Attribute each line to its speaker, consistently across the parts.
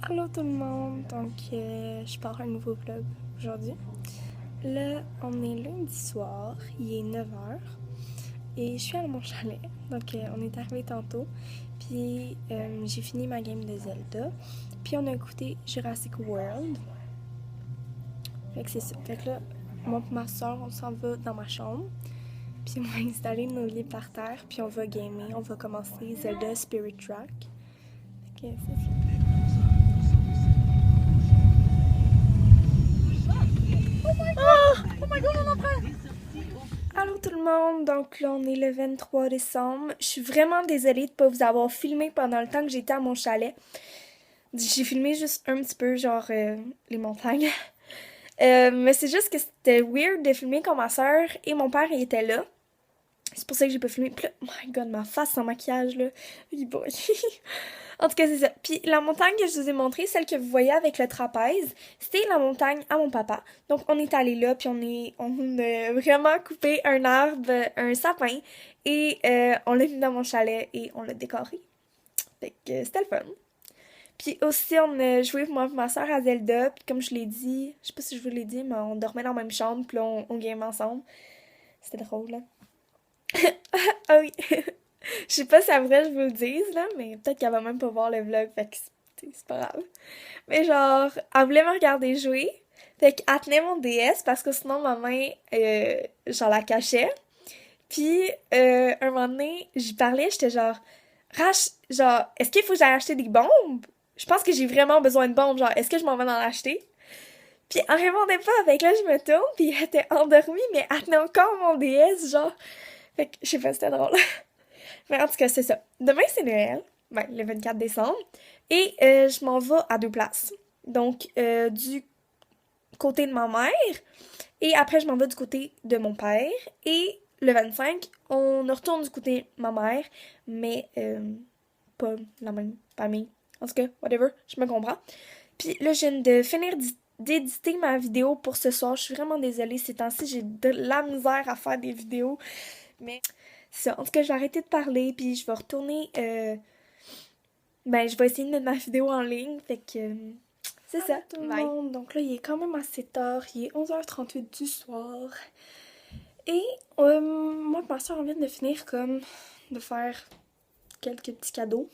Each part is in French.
Speaker 1: Allô tout le monde, donc je pars un nouveau vlog aujourd'hui. Là, on est lundi soir, il est 9 h et je suis à mon chalet. Donc on est arrivé tantôt, puis j'ai fini ma game de Zelda, puis on a écouté Jurassic World. Fait que c'est ça. Fait que là, moi et ma soeur, on s'en va dans ma chambre, puis on va installer nos lits par terre, puis on va gamer, on va commencer Zelda Spirit Track. Fait que c'est ça. Allô tout le monde, donc là on est le 23 décembre. Je suis vraiment désolée de ne pas vous avoir filmé pendant le temps que j'étais à mon chalet. J'ai filmé juste un petit peu, genre les montagnes. Mais c'est juste que c'était weird de filmer quand ma soeur et mon père étaient là. C'est pour ça que j'ai pas filmé. Puis là, oh my god, ma face sans maquillage là. Oui, boy. En tout cas, c'est ça. Puis la montagne que je vous ai montrée, celle que vous voyez avec le trapèze, c'était la montagne à mon papa. Donc on est allé là, puis on a vraiment coupé un arbre, un sapin, et on l'a mis dans mon chalet et on l'a décoré. Fait que c'était le fun. Puis aussi, on a joué moi et ma soeur à Zelda, puis comme je l'ai dit, je sais pas si je vous l'ai dit, mais on dormait dans la même chambre, puis là on game ensemble. C'était drôle, là. Ah oui! Je sais pas si après je vous le dise, là, mais peut-être qu'elle va même pas voir le vlog, fait que c'est pas grave. Mais genre, elle voulait me regarder jouer, fait qu'elle tenait mon DS parce que sinon ma main, genre la cachait. Puis, un moment donné, j'y parlais, j'étais genre, Rach, genre, est-ce qu'il faut que j'aille acheter des bombes? Je pense que j'ai vraiment besoin de bombes, genre, est-ce que je m'en vais en acheter? Puis elle répondait pas, avec là je me tourne, puis elle était endormie, mais elle tenait encore mon DS, genre. Fait que, je sais pas, c'était drôle. Mais en tout cas, c'est ça. Demain, c'est Noël, ben, le 24 décembre, et je m'en vais à deux places. Donc, du côté de ma mère, et après, je m'en vais du côté de mon père, et le 25, on retourne du côté de ma mère, mais pas la même famille. En tout cas, whatever, je me comprends. Puis là, je viens de finir d'éditer ma vidéo pour ce soir. Je suis vraiment désolée, ces temps-ci, j'ai de la misère à faire des vidéos, mais c'est ça. En tout cas, je vais arrêter de parler, puis je vais retourner. Ben, je vais essayer de mettre ma vidéo en ligne, fait que. C'est ça. Tout le monde. Donc là, il est quand même assez tard. Il est 11h38 du soir. Et moi et ma soeur, on vient de finir comme de faire quelques petits cadeaux.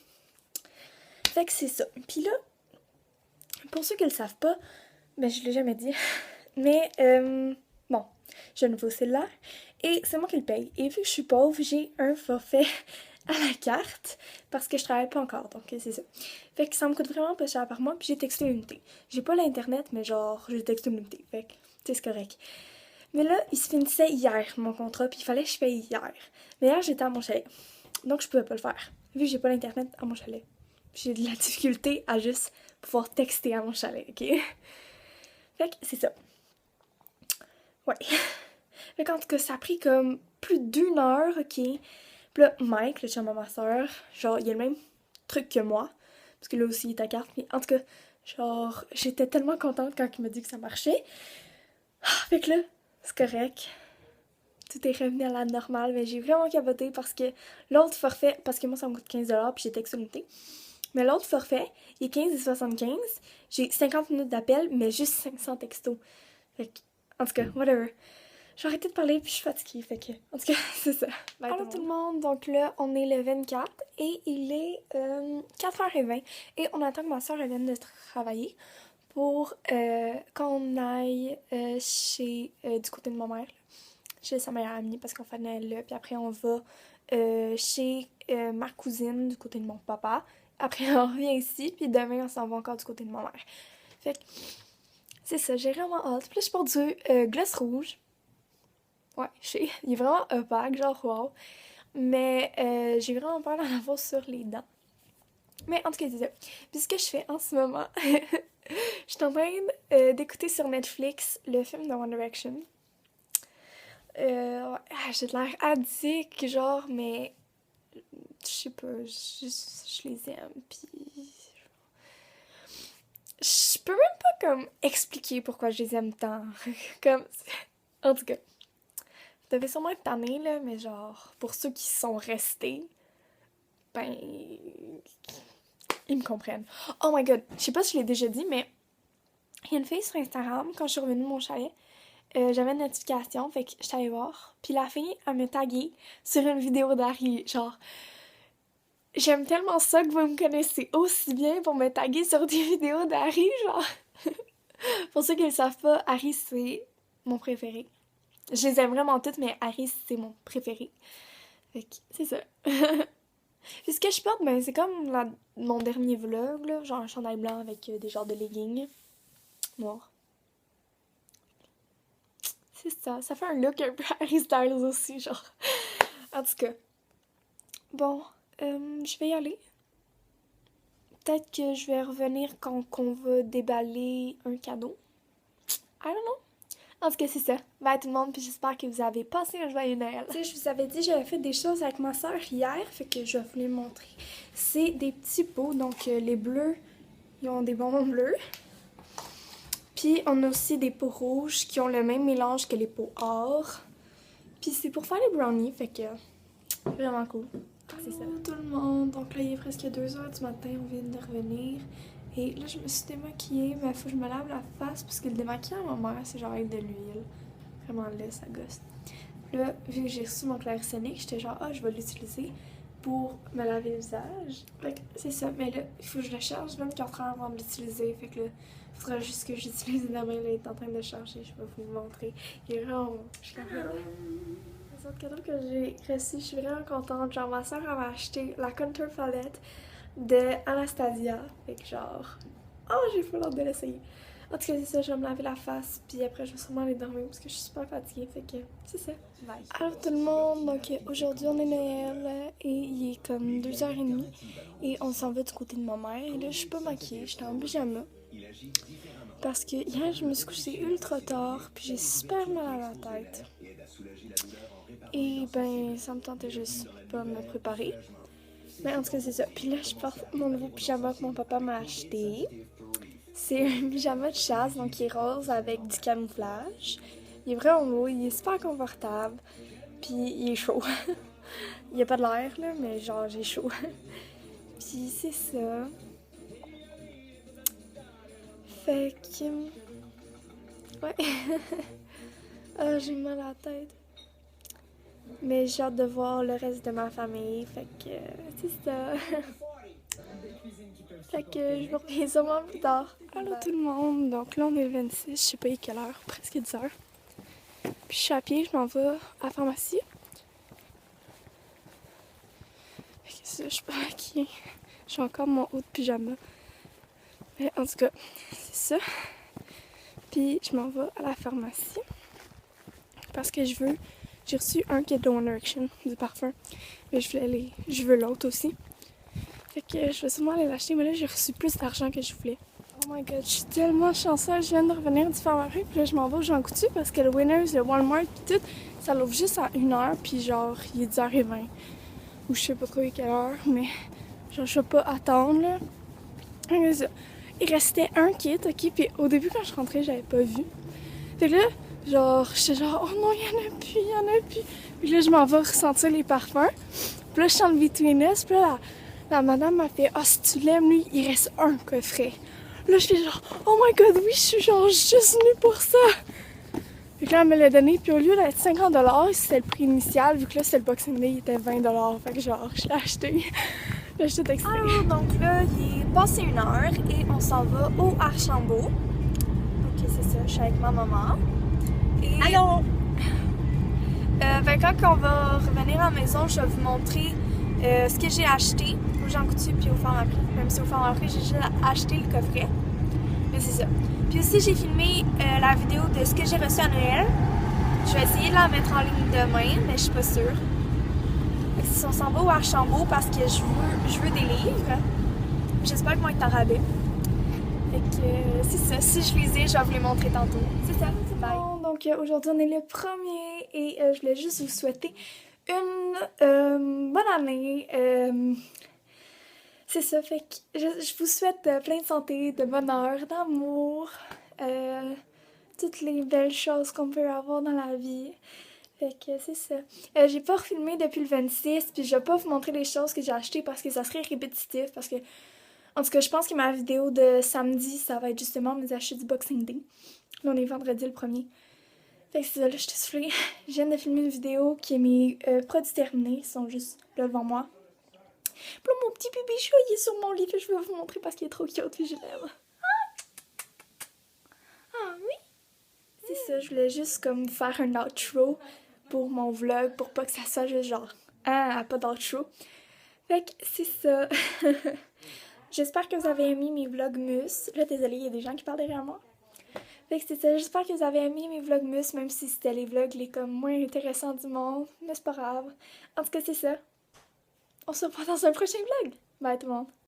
Speaker 1: Fait que c'est ça. Puis là, pour ceux qui le savent pas, ben je l'ai jamais dit. Mais bon, j'ai un nouveau cellulaire et c'est moi qui le paye. Et vu que je suis pauvre, j'ai un forfait à la carte parce que je travaille pas encore, donc c'est ça. Fait que ça me coûte vraiment pas cher par mois, puis j'ai texto illimité. J'ai pas l'internet, mais genre, j'ai texto illimité. Fait que, c'est correct. Mais là, il se finissait hier, mon contrat, puis il fallait que je paye hier. Mais hier, j'étais à mon chalet, donc je pouvais pas le faire, vu que j'ai pas l'internet à mon chalet. J'ai de la difficulté à juste pouvoir texter à mon chalet, ok? Fait que c'est ça. Ouais. Fait qu'en tout cas, ça a pris comme plus d'1 heure, ok? Puis là, Mike, le chum de ma soeur, genre, il a le même truc que moi. Parce que là aussi, il est à carte. Mais en tout cas, genre, j'étais tellement contente quand il m'a dit que ça marchait. Fait que là, c'est correct. Tout est revenu à la normale. Mais j'ai vraiment capoté parce que l'autre forfait, parce que moi, ça me coûte 15$, puis j'ai texte unité. Mais l'autre forfait, il est 15,75$. J'ai 50 minutes d'appel, mais juste 500 textos. Fait que, en tout cas, whatever. J'ai arrêté de parler puis je suis fatiguée, fait que... En tout cas, c'est ça. Bye allô tout le monde, donc là, on est le 24 et il est 4h20 et on attend que ma soeur vienne de travailler pour qu'on aille chez... du côté de ma mère, là, chez sa meilleure amie parce qu'on fait Noël là, puis après on va chez ma cousine du côté de mon papa. Après on revient ici, puis demain on s'en va encore du côté de ma mère. Fait que c'est ça, j'ai vraiment hâte. Puis là, je porte du gloss rouge. Ouais, je sais, il est vraiment opaque, genre wow. Mais j'ai vraiment peur d'en avoir sur les dents. Mais en tout cas, c'est ça. Puis ce que je fais en ce moment, je suis en train d'écouter sur Netflix le film de One Direction. Ouais, j'ai de l'air addict, genre, mais je sais pas, je les aime, puis je peux même pas comme expliquer pourquoi je les aime tant. Comme, en tout cas, vous devez sûrement être tanné, là, mais genre, pour ceux qui sont restés, ben, ils me comprennent. Oh my god, je sais pas si je l'ai déjà dit, mais il y a une fille sur Instagram, quand je suis revenue de mon chalet, j'avais une notification, fait que j'étais allée voir. Puis la fille, elle me tagué sur une vidéo d'Harry. Genre, j'aime tellement ça que vous me connaissez aussi bien pour me taguer sur des vidéos d'Harry, genre. Pour ceux qui ne le savent pas, Harry, c'est mon préféré. Je les aime vraiment toutes, mais Harry, c'est mon préféré. Fait que c'est ça. Puis ce que je porte, ben, c'est comme mon dernier vlog, là. Genre un chandail blanc avec des genres de leggings noirs. C'est ça. Ça fait un look un peu Harry Styles aussi, genre. En tout cas. Bon, je vais y aller. Peut-être que je vais revenir quand on va déballer un cadeau. I don't know. En tout cas, c'est ça. Bye tout le monde, puis j'espère que vous avez passé un joyeux Noël. Tu sais, je vous avais dit, j'avais fait des choses avec ma soeur hier, fait que je vais vous les montrer. C'est des petits pots, donc les bleus, ils ont des bonbons bleus. Puis on a aussi des pots rouges qui ont le même mélange que les pots or. Puis c'est pour faire les brownies, fait que vraiment cool. C'est ça. Tout le monde, donc là il est presque 2h du matin, on vient de revenir. Et là je me suis démaquillée, mais il faut que je me lave la face parce que le démaquillant à ma mère c'est genre avec de l'huile. Vraiment laid, ça gosse. Là, vu que j'ai reçu mon clair-sonique, j'étais genre je vais l'utiliser pour me laver le visage. Fait que c'est ça, mais là il faut que je le charge 24 heures avant de l'utiliser. Fait que là, il faudra juste que j'utilise demain, là il est en train de charger, je vais vous le montrer. Il est vraiment bon, je suis contente. Les autres cadeaux que j'ai reçus, je suis vraiment contente. Genre, ma soeur m'a acheté la contour palette de Anastasia. Fait que genre, j'ai full hâte de l'essayer. En tout cas, c'est ça, je vais me laver la face, puis après, je vais sûrement aller dormir parce que je suis super fatiguée. Fait que c'est ça. Bye. Alors, tout le monde, donc aujourd'hui, on est Noël et il est comme 2h30 et on s'en va du côté de ma mère. Et là, je suis pas maquillée, j'étais en pyjama. Parce que hier, je me suis couchée ultra tard, puis j'ai super mal à la tête. Et ben, ça me tentait juste pas de me préparer. Mais en tout cas, c'est ça. Puis là, je porte mon nouveau pyjama que mon papa m'a acheté. C'est un pyjama de chasse, donc il est rose avec du camouflage. Il est vraiment beau, il est super confortable. Puis il est chaud. Il n'y a pas de l'air, là, mais genre, j'ai chaud. Puis c'est ça. Fait que... Ouais. J'ai mal à la tête. Mais j'ai hâte de voir le reste de ma famille. Fait que c'est ça. Fait que je vous reviens sûrement plus tard. Allô tout le monde. Donc là on est le 26, je sais pas quelle heure, presque 10h. Puis je suis à pied, je m'en vais à la pharmacie. Fait que ça, je suis pas maquillée. J'ai encore mon haut de pyjama. Mais en tout cas, c'est ça. Puis je m'en vais à la pharmacie. Parce que j'ai reçu un kit de One Direction, du parfum. Mais je veux l'autre aussi. Fait que je vais sûrement aller l'acheter, mais là j'ai reçu plus d'argent que je voulais. Oh my god, je suis tellement chanceuse, je viens de revenir du pharmacie, puis là je m'en vais au Jean Coutu parce que le Winners, le Walmart, pis tout, ça l'ouvre juste à 1h, puis genre il est 10h20. Ou je sais pas trop à quelle heure, mais genre je vais pas attendre là. Il restait un kit, ok, puis au début quand je rentrais, j'avais pas vu. Fait que là, genre, j'étais genre, oh non, il y en a plus. Puis là, je m'en vais ressentir les parfums. Puis là, je chante Between Us, puis là, la madame m'a fait, si tu l'aimes, lui, il reste un coffret. Là, je fais genre, oh my god, oui, je suis genre juste venue pour ça. Fait que là, elle me l'a donné, puis au lieu d'être 50$, c'était le prix initial, vu que là, c'était le Boxing Day, il était 20$. Fait que genre, je l'ai acheté. Là, je suis toute excitée. Alors, donc là, il est passé 1h et on s'en va au Archambault. Ok, c'est ça, je suis avec ma maman. Et... Allô? Quand on va revenir à la maison, je vais vous montrer ce que j'ai acheté au Jean Coutu puis au Pharmaprix. Même si au Pharmaprix, j'ai juste acheté le coffret. Mais c'est ça. Puis aussi, j'ai filmé la vidéo de ce que j'ai reçu à Noël. Je vais essayer de la mettre en ligne demain, mais je suis pas sûre. Si on s'en va au Archambault parce que je veux des livres. J'espère qu'ils vont être en rabais. Fait que c'est ça. Si je les ai, je vais vous les montrer tantôt. C'est ça. Bye. Donc aujourd'hui, on est le 1er et je voulais juste vous souhaiter une bonne année. C'est ça. Fait que je vous souhaite plein de santé, de bonheur, d'amour. Toutes les belles choses qu'on peut avoir dans la vie. Fait que c'est ça. J'ai pas refilmé depuis le 26, puis je vais pas vous montrer les choses que j'ai achetées parce que ça serait répétitif, parce que En tout cas, je pense que ma vidéo de samedi, ça va être justement mes achats du Boxing Day. Là, on est vendredi le premier. Fait que c'est ça, là, je t'ai soufflé. Je viens de filmer une vidéo qui est mes produits terminés. Ils sont juste là devant moi. Puis là, mon petit bébé chat, il est sur mon lit. Puis je vais vous montrer parce qu'il est trop cute. Puis je l'aime. Ah oui! C'est ça, je voulais juste comme faire un outro pour mon vlog pour pas que ça soit juste genre ah, pas d'outro. Fait que c'est ça. J'espère que vous avez aimé mes vlogmus. Là, désolé, il y a des gens qui parlent derrière moi. Fait que c'est ça, j'espère que vous avez aimé mes vlogmus, même si c'était les vlogs les comme moins intéressants du monde. Mais c'est pas grave. En tout cas, c'est ça. On se revoit dans un prochain vlog. Bye tout le monde.